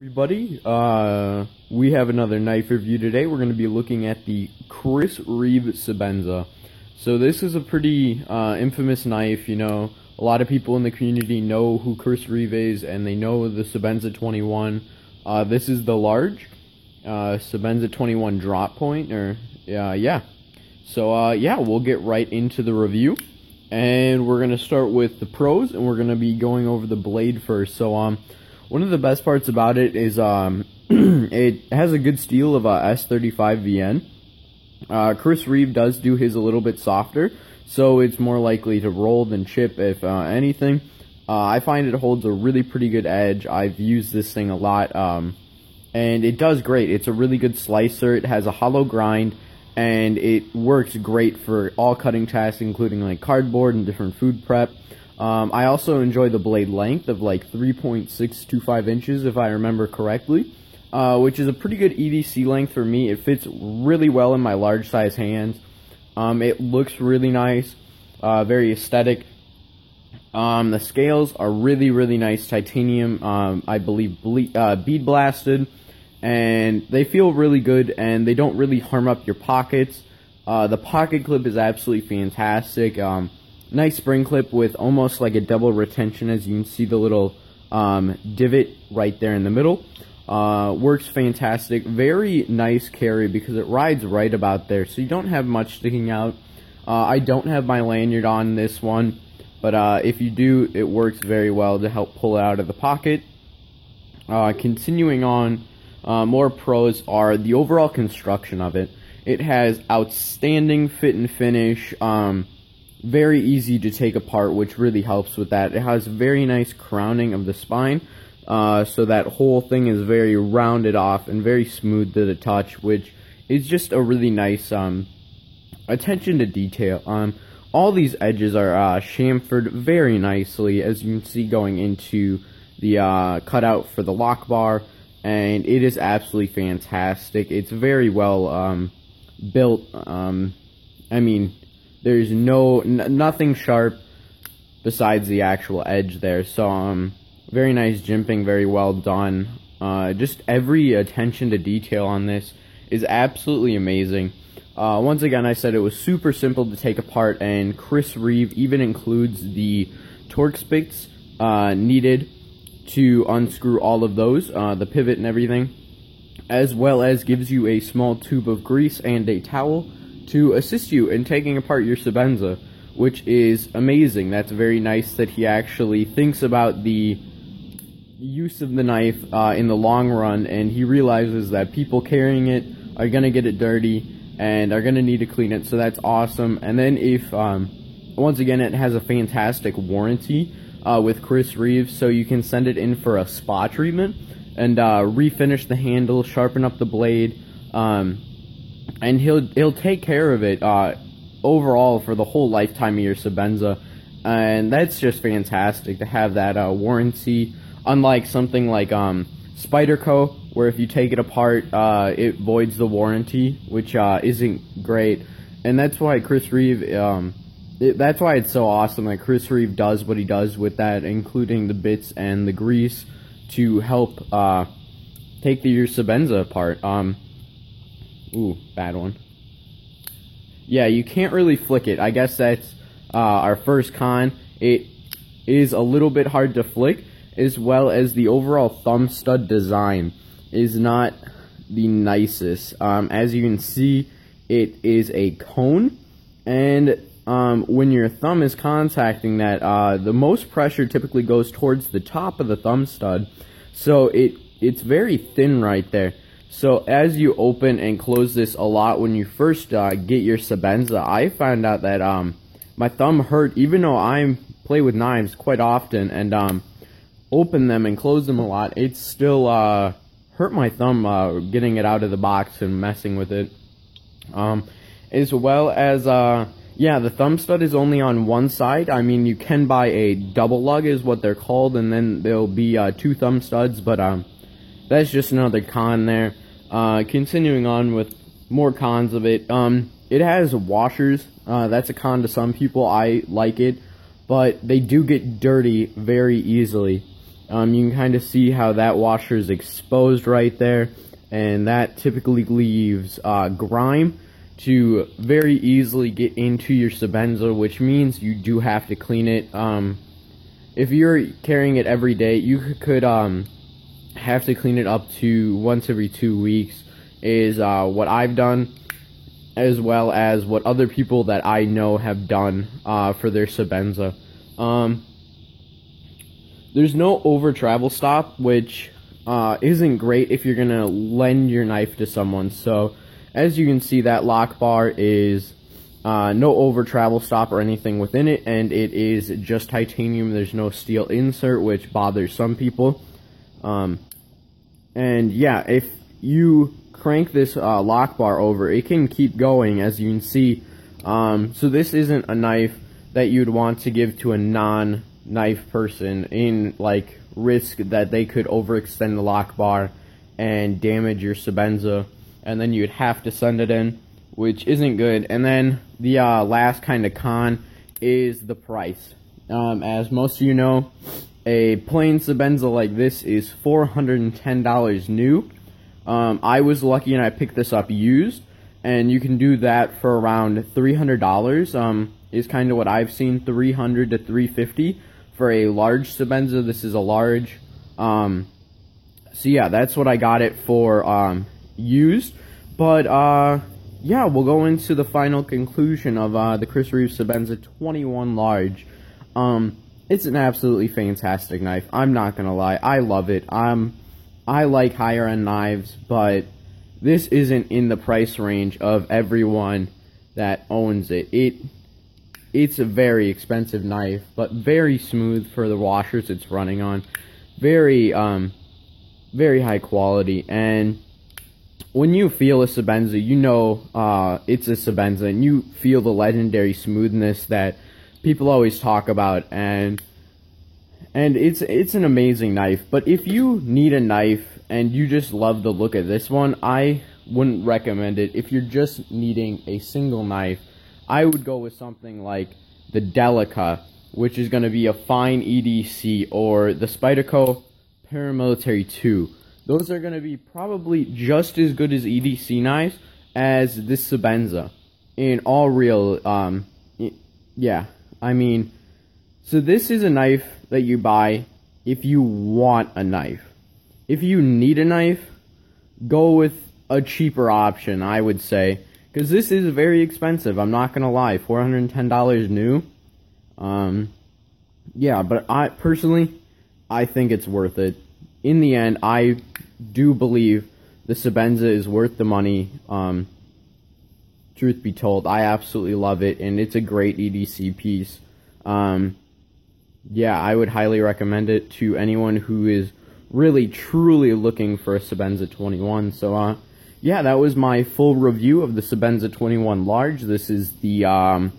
Everybody, we have another knife review today. We're going to be looking at the Chris Reeve Sebenza. So this is a pretty infamous knife. You know, a lot of people in the community know who Chris Reeve is, and they know the Sebenza 21. This is the large Sebenza 21 drop point, or yeah. So yeah, we'll get right into the review, and we're going to start with the pros, and we're going to be going over the blade first. So one of the best parts about it is it has a good steel of S35 VN. Chris Reeve does do his a little bit softer, so it's more likely to roll than chip, if anything. I find it holds a really pretty good edge. I've used this thing a lot, and it does great. It's a really good slicer. It has a hollow grind, and it works great for all cutting tasks, including like cardboard and different food prep. I also enjoy the blade length of like 3.625 inches, if I remember correctly, which is a pretty good EDC length for me. It fits really well in my large size hands. It looks really nice, very aesthetic. The scales are really nice titanium, I believe bead blasted, and they feel really good, and they don't really harm up your pockets. The pocket clip is absolutely fantastic. Nice spring clip with almost like a double retention, as you can see the little divot right there in the middle. Works fantastic. Very nice carry because it rides right about there, so you don't have much sticking out. I don't have my lanyard on this one, but if you do, it works very well to help pull it out of the pocket. Continuing on, more pros are the overall construction of it. It has outstanding fit and finish. Very easy to take apart, which really helps with that. It has very nice crowning of the spine, so that whole thing is very rounded off and very smooth to the touch, which is just a really nice attention to detail. All these edges are chamfered very nicely, as you can see going into the cutout for the lock bar, and it is absolutely fantastic. It's very well built. I mean, there's nothing sharp besides the actual edge there. So very nice jimping, very well done. Just every attention to detail on this is absolutely amazing. Once again, I said it was super simple to take apart, and Chris Reeve even includes the Torx bits needed to unscrew all of those, the pivot and everything, as well as gives you a small tube of grease and a towel to assist you in taking apart your Sebenza, which is amazing. That's very nice that he actually thinks about the use of the knife in the long run, and he realizes that people carrying it are going to get it dirty and are going to need to clean it, so that's awesome. And then if, once again, it has a fantastic warranty with Chris Reeve, so you can send it in for a spa treatment and refinish the handle, sharpen up the blade, and he'll take care of it overall for the whole lifetime of your Sebenza, and that's just fantastic to have that warranty. Unlike something like Spyderco, where if you take it apart, it voids the warranty, which isn't great. And that's why Chris Reeve, that's why it's so awesome that Chris Reeve does what he does with that, including the bits and the grease to help take your Sebenza apart. Ooh, bad one. Yeah, you can't really flick it. I guess that's our first con. It is a little bit hard to flick, as well as the overall thumb stud design is not the nicest. As you can see, it is a cone, and when your thumb is contacting that, the most pressure typically goes towards the top of the thumb stud, so it's very thin right there. So as you open and close this a lot when you first get your Sebenza, I found out that my thumb hurt, even though I play with knives quite often and open them and close them a lot. It still hurt my thumb getting it out of the box and messing with it. As well as, yeah, the thumb stud is only on one side. I mean, you can buy a double lug is what they're called, and then there'll be two thumb studs, but that's just another con there. Continuing on with more cons of it, it has washers. That's a con to some people. I like it, but they do get dirty very easily. You can kind of see how that washer is exposed right there, and that typically leaves grime to very easily get into your Sebenza, which means you do have to clean it. If you're carrying it every day, you could have to clean it up to once every 2 weeks, is what I've done, as well as what other people that I know have done for their Sebenza. There's no over travel stop, which isn't great if you're gonna lend your knife to someone. So as you can see, that lock bar is no over travel stop or anything within it, and it is just titanium. There's no steel insert, which bothers some people. And yeah, if you crank this lock bar over, it can keep going, as you can see. So this isn't a knife that you'd want to give to a non-knife person in like risk that they could overextend the lock bar and damage your Sebenza, and then you'd have to send it in, which isn't good. And then the last kind of con is the price. As most of you know, a plain Sebenza like this is $410 new. I was lucky and I picked this up used, and you can do that for around $300. Is kind of what I've seen, $300 to $350 for a large Sebenza. This is a large. So yeah, that's what I got it for used. But yeah, we'll go into the final conclusion of the Chris Reeve Sebenza 21 large. It's an absolutely fantastic knife. I'm not gonna lie, I love it. I like higher end knives, but this isn't in the price range of everyone that owns it. It's a very expensive knife, but very smooth for the washers it's running on. Very very high quality, and when you feel a Sebenza, you know it's a Sebenza, and you feel the legendary smoothness that people always talk about, and it's an amazing knife. But if you need a knife and you just love the look of this one, I wouldn't recommend it. If you're just needing a single knife, I would go with something like the Delica, which is going to be a fine EDC, or the Spyderco Paramilitary 2. Those are going to be probably just as good as EDC knives as this Sebenza. In all real, yeah, I mean, so this is a knife that you buy if you want a knife. If you need a knife, go with a cheaper option, I would say, because this is very expensive. I'm not gonna lie, $410 new. Yeah, but I personally, I think it's worth it. In the end, I do believe the Sebenza is worth the money. Truth be told, I absolutely love it, and it's a great EDC piece. Yeah, I would highly recommend it to anyone who is really truly looking for a Sebenza 21. So yeah, that was my full review of the Sebenza 21 large. This is the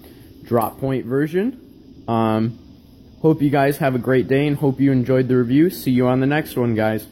drop point version. Hope you guys have a great day, and hope you enjoyed the review. See you on the next one, guys.